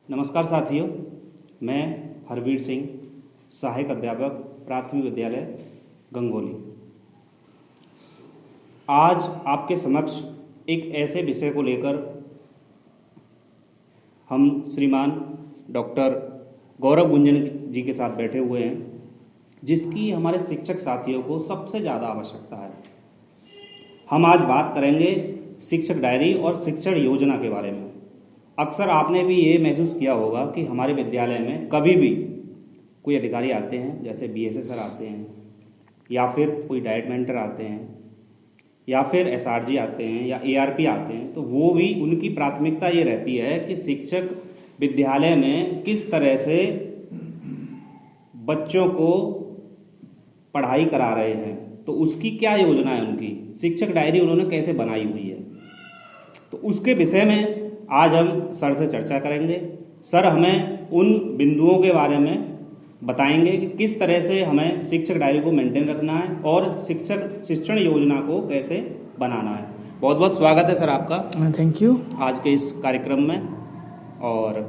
नमस्कार साथियों, मैं हरवीर सिंह, सहायक अध्यापक प्राथमिक विद्यालय गंगोली। आज आपके समक्ष एक ऐसे विषय को लेकर हम श्रीमान डॉक्टर गौरव गुंजन जी के साथ बैठे हुए हैं, जिसकी हमारे शिक्षक साथियों को सबसे ज़्यादा आवश्यकता है। हम आज बात करेंगे शिक्षक डायरी और शिक्षण योजना के बारे में। अक्सर आपने भी ये महसूस किया होगा कि हमारे विद्यालय में कभी भी कोई अधिकारी आते हैं, जैसे बीएसए सर आते हैं या फिर कोई डाइट मेंटर आते हैं या फिर एसआरजी आते हैं या एआरपी आते हैं, तो वो भी उनकी प्राथमिकता ये रहती है कि शिक्षक विद्यालय में किस तरह से बच्चों को पढ़ाई करा रहे हैं, तो उसकी क्या योजना है, उनकी शिक्षक डायरी उन्होंने कैसे बनाई हुई है। तो उसके विषय में आज हम सर से चर्चा करेंगे। सर हमें उन बिंदुओं के बारे में बताएंगे कि किस तरह से हमें शिक्षक डायरी को मेंटेन रखना है और शिक्षण योजना को कैसे बनाना है। बहुत बहुत स्वागत है सर आपका। Thank you. आज के इस कार्यक्रम में, और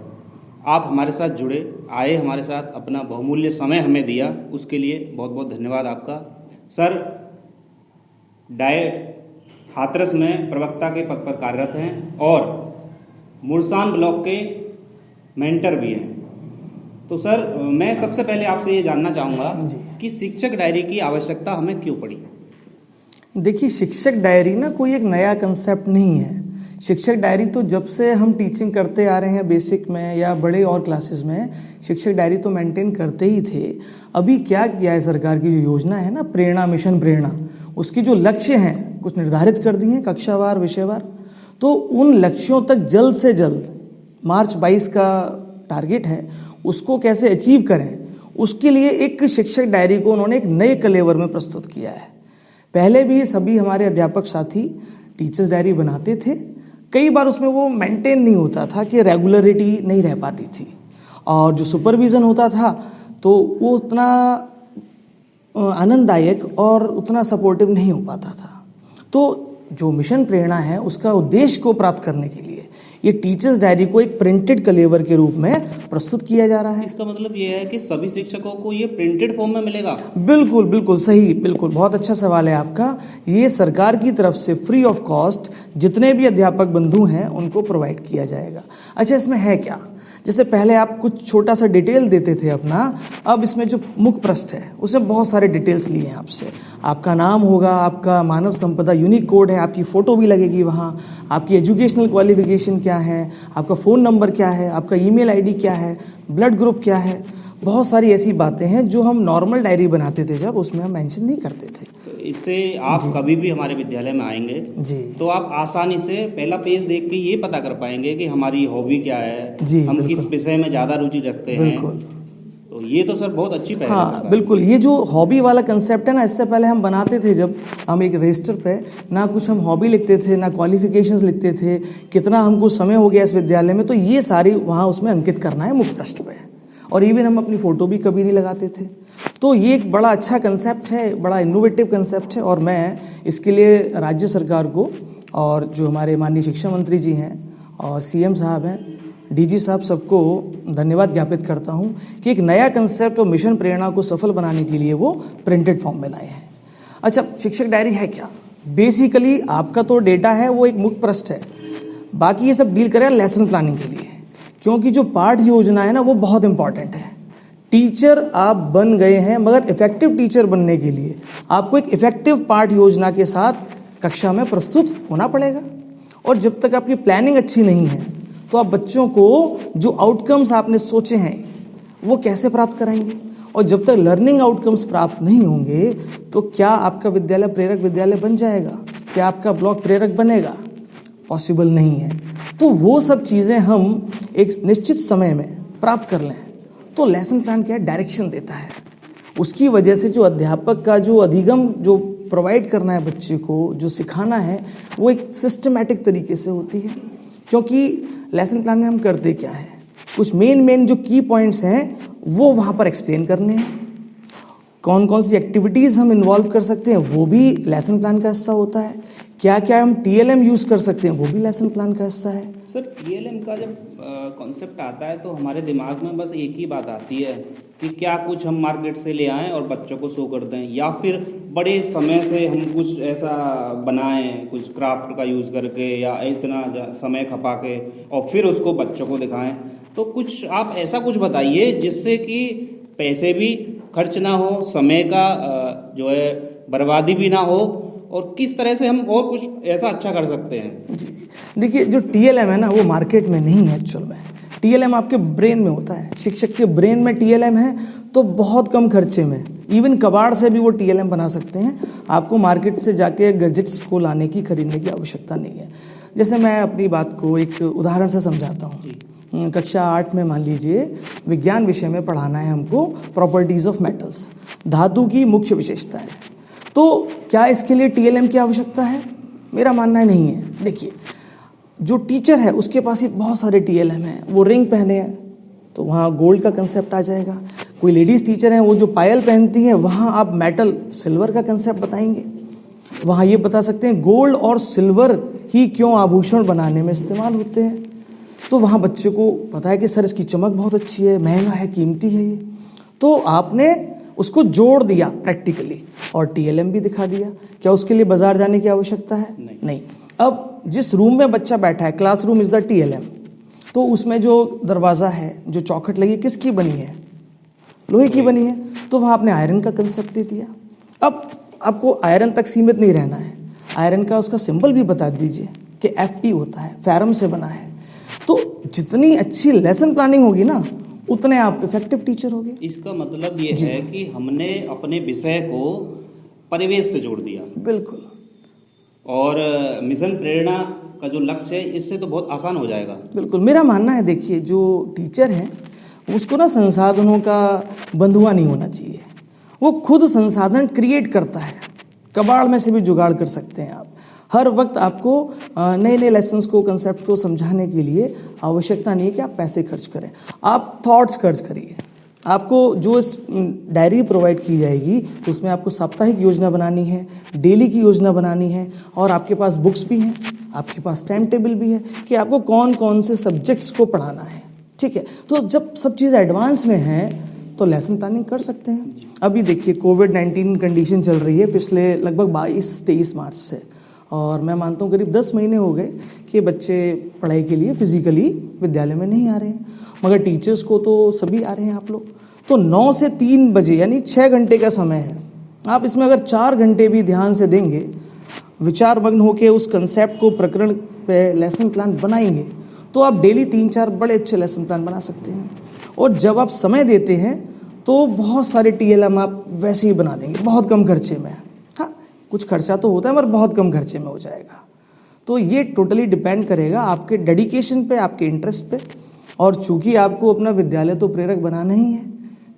आप हमारे साथ जुड़े, आए, हमारे साथ अपना बहुमूल्य समय हमें दिया, उसके लिए बहुत बहुत धन्यवाद आपका। सर डाइट हाथरस में प्रवक्ता के पद पर कार्यरत हैं और मुरसान ब्लॉक के मेंटर भी हैं। तो सर मैं सबसे पहले आपसे ये जानना चाहूँगा कि शिक्षक डायरी की आवश्यकता हमें क्यों पड़ी। देखिए, शिक्षक डायरी ना कोई एक नया कंसेप्ट नहीं है। शिक्षक डायरी तो जब से हम टीचिंग करते आ रहे हैं बेसिक में या बड़े और क्लासेस में, शिक्षक डायरी तो मेंटेन करते ही थे। अभी क्या किया है सरकार की जो योजना है ना, प्रेरणा, मिशन प्रेरणा, उसकी जो लक्ष्य हैं कुछ निर्धारित कर दिए हैं कक्षावार, विषयवार। तो उन लक्ष्यों तक जल्द से जल्द, मार्च 22 का टारगेट है, उसको कैसे अचीव करें, उसके लिए एक शिक्षक डायरी को उन्होंने एक नए कलेवर में प्रस्तुत किया है। पहले भी सभी हमारे अध्यापक साथी टीचर्स डायरी बनाते थे, कई बार उसमें वो मेंटेन नहीं होता था कि रेगुलरिटी नहीं रह पाती थी, और जो सुपरविज़न होता था तो वो उतना आनंददायक और उतना सपोर्टिव नहीं हो पाता था। तो जो मिशन प्रेरणा है उसका उद्देश्य को प्राप्त करने के लिए ये टीचर्स डायरी को एक प्रिंटेड कलेवर के रूप में प्रस्तुत किया जा रहा है। इसका मतलब ये है कि सभी शिक्षकों को ये प्रिंटेड फॉर्म में मिलेगा? बिल्कुल बिल्कुल सही, बिल्कुल बहुत अच्छा सवाल है आपका। ये सरकार की तरफ से फ्री ऑफ कॉस्ट जितने भी अध्यापक बंधु हैं उनको प्रोवाइड किया जाएगा। अच्छा, इसमें है क्या, जैसे पहले आप कुछ छोटा सा डिटेल देते थे अपना, अब इसमें जो मुख्य पृष्ठ है उसमें बहुत सारे डिटेल्स लिए हैं आपसे। आपका नाम होगा, आपका मानव संपदा यूनिक कोड है, आपकी फ़ोटो भी लगेगी वहाँ, आपकी एजुकेशनल क्वालिफिकेशन क्या है, आपका फ़ोन नंबर क्या है, आपका ईमेल आईडी क्या है, ब्लड ग्रुप क्या है। बहुत सारी ऐसी बातें हैं जो हम नॉर्मल डायरी बनाते थे जब, उसमें हम मेंशन नहीं करते थे। तो इससे आप कभी भी हमारे विद्यालय में आएंगे जी, तो आप आसानी से पहला पेज देख के ये पता कर पाएंगे कि हमारी हॉबी क्या है, हम किस विषय में ज़्यादा रुचि रखते हैं। बिल्कुल, तो ये तो सर बहुत अच्छी पहल है। हाँ बिल्कुल, ये जो हॉबी वाला कंसेप्ट है ना, इससे पहले हम बनाते थे जब हम एक रजिस्टर पे, ना कुछ हम हॉबी लिखते थे, ना क्वालिफिकेशंस लिखते थे, कितना हमको समय हो गया इस विद्यालय में, तो ये सारी वहाँ उसमें अंकित करना है मुख्य पृष्ठ पे। और इवन हम अपनी फ़ोटो भी कभी नहीं लगाते थे। तो ये एक बड़ा अच्छा कंसेप्ट है, बड़ा इनोवेटिव कंसेप्ट है, और मैं इसके लिए राज्य सरकार को और जो हमारे माननीय शिक्षा मंत्री जी हैं और सीएम साहब हैं, डीजी साहब, सबको धन्यवाद ज्ञापित करता हूं कि एक नया कंसेप्ट और मिशन प्रेरणा को सफल बनाने के लिए वो प्रिंटेड फॉर्म में लाए हैं। अच्छा, शिक्षक डायरी है क्या? बेसिकली आपका तो डेटा है वो एक मुख्य पृष्ठ है, बाकी ये सब डील करें लेसन प्लानिंग के लिए, क्योंकि जो पाठ योजना है ना वो बहुत इंपॉर्टेंट है। टीचर आप बन गए हैं, मगर इफेक्टिव टीचर बनने के लिए आपको एक इफेक्टिव पाठ योजना के साथ कक्षा में प्रस्तुत होना पड़ेगा। और जब तक आपकी प्लानिंग अच्छी नहीं है तो आप बच्चों को जो आउटकम्स आपने सोचे हैं वो कैसे प्राप्त कराएंगे, और जब तक लर्निंग आउटकम्स प्राप्त नहीं होंगे तो क्या आपका विद्यालय प्रेरक विद्यालय बन जाएगा, क्या आपका ब्लॉक प्रेरक बनेगा? पॉसिबल नहीं है। तो वो सब चीज़ें हम एक निश्चित समय में प्राप्त कर लें तो लेसन प्लान क्या है, डायरेक्शन देता है। उसकी वजह से जो अध्यापक का जो अधिगम जो प्रोवाइड करना है बच्चे को, जो सिखाना है, वो एक सिस्टमैटिक तरीके से होती है। क्योंकि लेसन प्लान में हम करते क्या है, कुछ मेन जो की पॉइंट्स हैं वो वहाँ पर एक्सप्लेन करने हैं, कौन कौन सी एक्टिविटीज़ हम इन्वॉल्व कर सकते हैं वो भी लेसन प्लान का हिस्सा होता है, क्या क्या हम TLM यूज़ कर सकते हैं, वो भी लेसन प्लान का हिस्सा है। सर TLM का जब कॉन्सेप्ट आता है तो हमारे दिमाग में बस एक ही बात आती है कि क्या कुछ हम मार्केट से ले आएं और बच्चों को शो कर दें, या फिर बड़े समय से हम कुछ ऐसा बनाएं, कुछ क्राफ्ट का यूज़ करके या इतना समय खपा के और फिर उसको बच्चों को दिखाएं। तो कुछ आप ऐसा कुछ बताइए जिससे कि पैसे भी खर्च ना हो, समय का जो है बर्बादी भी ना हो, और किस तरह से हम और कुछ ऐसा अच्छा कर सकते हैं। जी, देखिए जो TLM है ना, वो मार्केट में नहीं है एक्चुअल में। TLM आपके ब्रेन में होता है, शिक्षक के ब्रेन में TLM है, तो बहुत कम खर्चे में इवन कबाड़ से भी वो TLM बना सकते हैं। आपको मार्केट से जाके गैजेट्स को लाने की, खरीदने की आवश्यकता नहीं है। जैसे मैं अपनी बात को एक उदाहरण से समझाता हूँ। कक्षा 8 में मान लीजिए विज्ञान विषय में पढ़ाना है हमको प्रॉपर्टीज़ ऑफ मेटल्स, धातु की मुख्य विशेषताएं। तो क्या इसके लिए TLM की आवश्यकता है? मेरा मानना है नहीं है। देखिए जो टीचर है उसके पास ही बहुत सारे TLM हैं, वो रिंग पहने हैं तो वहाँ गोल्ड का कंसेप्ट आ जाएगा। कोई लेडीज़ टीचर हैं वो जो पायल पहनती हैं, वहाँ आप मेटल सिल्वर का कंसेप्ट बताएंगे। वहाँ ये बता सकते हैं गोल्ड और सिल्वर ही क्यों आभूषण बनाने में इस्तेमाल होते हैं। तो वहाँ बच्चे को पता है कि सर इसकी चमक बहुत अच्छी है, महंगा है, कीमती है ये। तो आपने उसको जोड़ दिया प्रैक्टिकली और TLM भी दिखा दिया। क्या उसके लिए बाजार जाने की आवश्यकता है? नहीं। अब जिस रूम में बच्चा बैठा है, क्लासरूम इज द TLM, तो उसमें जो दरवाज़ा है, जो चौखट लगी, किसकी बनी है? लोहे की बनी है। तो वहाँ आपने आयरन का कंसेप्ट दे दिया। अब आपको आयरन तक सीमित नहीं रहना है, आयरन का उसका सिंबल भी बता दीजिए कि Fe होता है, फेरम से बना है। तो जितनी अच्छी लेसन प्लानिंग होगी ना, उतने आप इफेक्टिव टीचर होगे। इसका मतलब ये है कि हमने अपने विषय को परिवेश से जोड़ दिया। बिल्कुल। और मिशन प्रेरणा का जो लक्ष्य है, इससे तो बहुत आसान हो जाएगा। बिल्कुल, मेरा मानना है देखिए जो टीचर है उसको ना संसाधनों का बंधुआ नहीं होना चाहिए। वो खुद संसाधन क्रिएट करता है, कबाड़ में से भी जुगाड़ कर सकते हैं आप। हर वक्त आपको नए नए लेसन्स को, कंसेप्ट को समझाने के लिए आवश्यकता नहीं है कि आप पैसे खर्च करें, आप थॉट्स खर्च करिए। आपको जो इस डायरी प्रोवाइड की जाएगी उसमें आपको साप्ताहिक योजना बनानी है, डेली की योजना बनानी है, और आपके पास बुक्स भी हैं, आपके पास टाइम टेबल भी है कि आपको कौन कौन से सब्जेक्ट्स को पढ़ाना है। ठीक है, तो जब सब चीज़ एडवांस में हैं तो लेसन प्लानिंग कर सकते हैं। अभी देखिए कोविड-19 कंडीशन चल रही है पिछले लगभग 22-23 मार्च से, और मैं मानता हूँ करीब 10 महीने हो गए कि बच्चे पढ़ाई के लिए फिजिकली विद्यालय में नहीं आ रहे हैं, मगर टीचर्स को तो सभी आ रहे हैं आप लोग। तो 9 से 3 बजे यानी 6 घंटे का समय है। आप इसमें अगर 4 घंटे भी ध्यान से देंगे, विचार मग्न होकर उस कंसेप्ट को, प्रकरण पे लेसन प्लान बनाएंगे, तो आप डेली 3-4 बड़े अच्छे लेसन प्लान बना सकते हैं। और जब आप समय देते हैं तो बहुत सारे TLM आप वैसे ही बना देंगे बहुत कम खर्चे में। हाँ, कुछ खर्चा तो होता है मगर बहुत कम खर्चे में हो जाएगा। तो ये टोटली डिपेंड करेगा आपके डेडिकेशन पे, आपके इंटरेस्ट पे। और चूंकि आपको अपना विद्यालय तो प्रेरक बनाना ही है,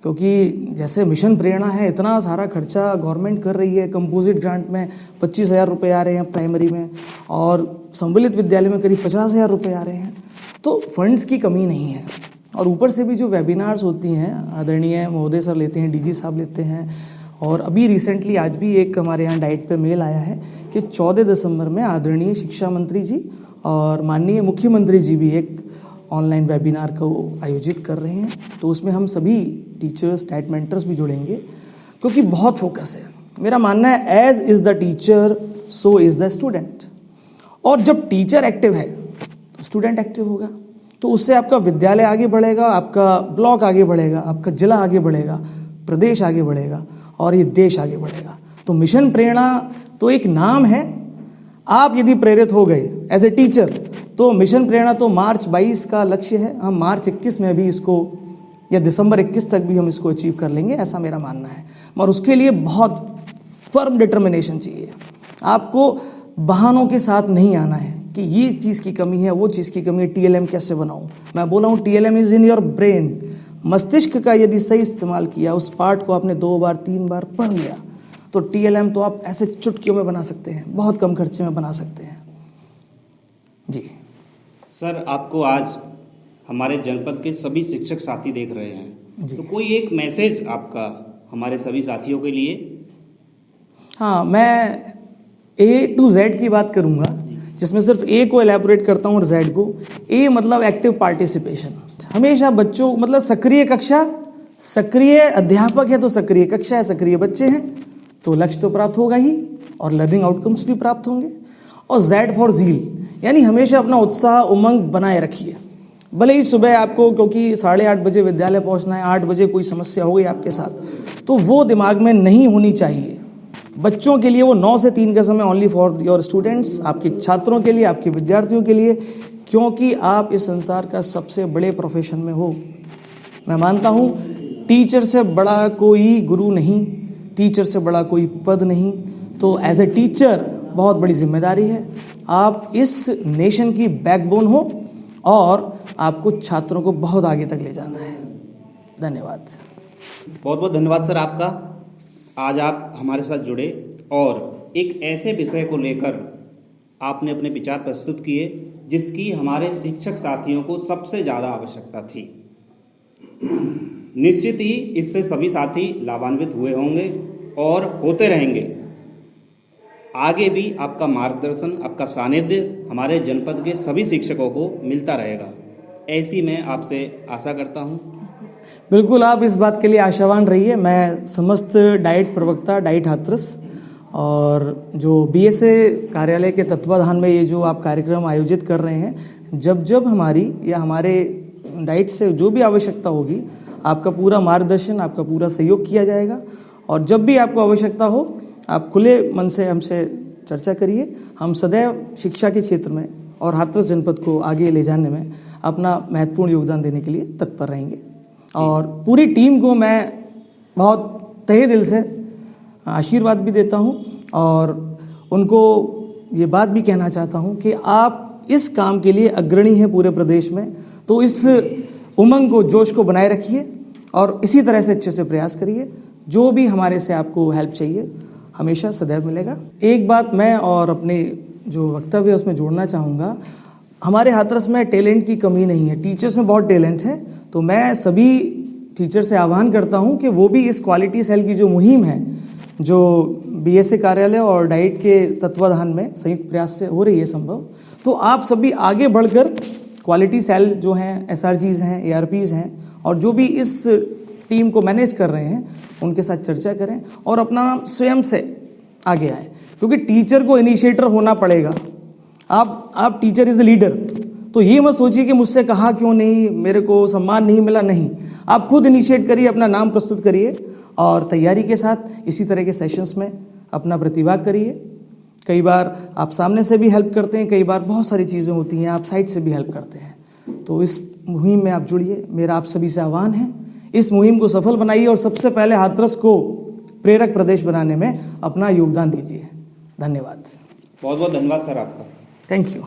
क्योंकि जैसे मिशन प्रेरणा है, इतना सारा खर्चा गवर्नमेंट कर रही है। कंपोजिट ग्रांट में 25,000 रुपये आ रहे हैं प्राइमरी में, और सम्मिलित विद्यालय में करीब 50,000 रुपये आ रहे हैं। तो फंड्स की कमी नहीं है। और ऊपर से भी जो वेबिनार्स होती हैं, आदरणीय महोदय सर लेते हैं, DG साहब लेते हैं, और अभी रिसेंटली आज भी एक हमारे यहाँ डाइट पे मेल आया है कि 14 दिसंबर में आदरणीय शिक्षा मंत्री जी और माननीय मुख्यमंत्री जी भी एक ऑनलाइन वेबिनार को आयोजित कर रहे हैं। तो उसमें हम सभी टीचर्स, डाइट मेंटर्स भी जुड़ेंगे, क्योंकि बहुत फोकस है। मेरा मानना है as is the teacher so is the student. और जब टीचर एक्टिव है तो स्टूडेंट एक्टिव होगा, तो उससे आपका विद्यालय आगे बढ़ेगा, आपका ब्लॉक आगे बढ़ेगा, आपका जिला आगे बढ़ेगा, प्रदेश आगे बढ़ेगा, और ये देश आगे बढ़ेगा। तो मिशन प्रेरणा तो एक नाम है। आप यदि प्रेरित हो गए एज ए टीचर, तो मिशन प्रेरणा तो मार्च 22 का लक्ष्य है। हम मार्च 21 में भी इसको, या दिसंबर 21 तक भी हम इसको अचीव कर लेंगे, ऐसा मेरा मानना है। और उसके लिए बहुत फर्म डिटर्मिनेशन चाहिए। आपको बहानों के साथ नहीं आना है कि ये चीज़ की कमी है, वो चीज़ की कमी है, TLM कैसे बनाऊं। मैं बोला हूँ TLM is in your brain. मस्तिष्क का यदि सही इस्तेमाल किया, उस पार्ट को आपने 2 बार 3 बार पढ़ लिया, तो TLM तो आप ऐसे चुटकियों में बना सकते हैं, बहुत कम खर्चे में बना सकते हैं। जी सर, आपको आज हमारे जनपद के सभी शिक्षक साथी देख रहे हैं, तो कोई एक मैसेज आपका हमारे सभी साथियों के लिए? हाँ, मैं A to Z की बात करूंगा, जिसमें सिर्फ A को एलैबोरेट करता हूँ और Z को। A मतलब एक्टिव पार्टिसिपेशन, हमेशा बच्चों मतलब सक्रिय कक्षा, सक्रिय अध्यापक है तो सक्रिय कक्षा है, सक्रिय बच्चे हैं तो लक्ष्य तो प्राप्त होगा ही और लर्निंग आउटकम्स भी प्राप्त होंगे। और Z फॉर ज़ील, यानी हमेशा अपना उत्साह उमंग बनाए रखिए। भले ही सुबह आपको क्योंकि 8:30 बजे विद्यालय पहुंचना है, 8 बजे कोई समस्या हो गई आपके साथ, तो वो दिमाग में नहीं होनी चाहिए। बच्चों के लिए वो 9 से 3 का समय ओनली फॉर योर स्टूडेंट्स, आपके छात्रों के लिए, आपके विद्यार्थियों के लिए, क्योंकि आप इस संसार का सबसे बड़े प्रोफेशन में हो। मैं मानता हूँ टीचर से बड़ा कोई गुरु नहीं, टीचर से बड़ा कोई पद नहीं। तो एज ए टीचर बहुत बड़ी जिम्मेदारी है। आप इस नेशन की बैकबोन हो और आपको छात्रों को बहुत आगे तक ले जाना है। धन्यवाद। बहुत बहुत धन्यवाद सर आपका। आज आप हमारे साथ जुड़े और एक ऐसे विषय को लेकर आपने अपने विचार प्रस्तुत किए जिसकी हमारे शिक्षक साथियों को सबसे ज़्यादा आवश्यकता थी। निश्चित ही इससे सभी साथी लाभान्वित हुए होंगे और होते रहेंगे। आगे भी आपका मार्गदर्शन, आपका सानिध्य हमारे जनपद के सभी शिक्षकों को मिलता रहेगा, ऐसी मैं आपसे आशा करता हूं। बिल्कुल, आप इस बात के लिए आशावान रहिए। मैं समस्त डाइट प्रवक्ता, डाइट हाथरस और जो बीएसए कार्यालय के तत्वाधान में ये जो आप कार्यक्रम आयोजित कर रहे हैं, जब जब हमारी या हमारे डाइट से जो भी आवश्यकता होगी, आपका पूरा मार्गदर्शन, आपका पूरा सहयोग किया जाएगा। और जब भी आपको आवश्यकता हो, आप खुले मन से हमसे चर्चा करिए। हम सदैव शिक्षा के क्षेत्र में और हाथरस जनपद को आगे ले जाने में अपना महत्वपूर्ण योगदान देने के लिए तत्पर रहेंगे। और पूरी टीम को मैं बहुत तहे दिल से आशीर्वाद भी देता हूं और उनको ये बात भी कहना चाहता हूं कि आप इस काम के लिए अग्रणी हैं पूरे प्रदेश में। तो इस उमंग को, जोश को बनाए रखिए और इसी तरह से अच्छे से प्रयास करिए। जो भी हमारे से आपको हेल्प चाहिए हमेशा सदैव मिलेगा। एक बात मैं और अपने जो वक्तव्य है उसमें जोड़ना चाहूँगा, हमारे हाथरस में टैलेंट की कमी नहीं है, टीचर्स में बहुत टैलेंट है। तो मैं सभी टीचर से आह्वान करता हूँ कि वो भी इस क्वालिटी सेल की जो मुहिम है, जो बीएसए कार्यालय और डाइट के तत्वाधान में संयुक्त प्रयास से हो रही है संभव, तो आप सभी आगे बढ़कर क्वालिटी सेल जो हैं, एसआरजीज हैं, एआरपीज हैं और जो भी इस टीम को मैनेज कर रहे हैं उनके साथ चर्चा करें और अपना नाम स्वयं से आगे आए, क्योंकि टीचर को इनिशिएटर होना पड़ेगा। आप टीचर इज द लीडर, तो ये मत सोचिए कि मुझसे कहा क्यों नहीं, मेरे को सम्मान नहीं मिला, नहीं। आप खुद इनिशिएट करिए, अपना नाम प्रस्तुत करिए और तैयारी के साथ इसी तरह के सेशंस में अपना प्रतिभाग करिए। कई बार आप सामने से भी हेल्प करते हैं, कई बार बहुत सारी चीज़ें होती हैं आप साइड से भी हेल्प करते हैं। तो इस मुहिम में आप जुड़िए, मेरा आप सभी से आह्वान है। इस मुहिम को सफल बनाइए और सबसे पहले हाथरस को प्रेरक प्रदेश बनाने में अपना योगदान दीजिए। धन्यवाद। बहुत बहुत धन्यवाद सर आपका। Thank you.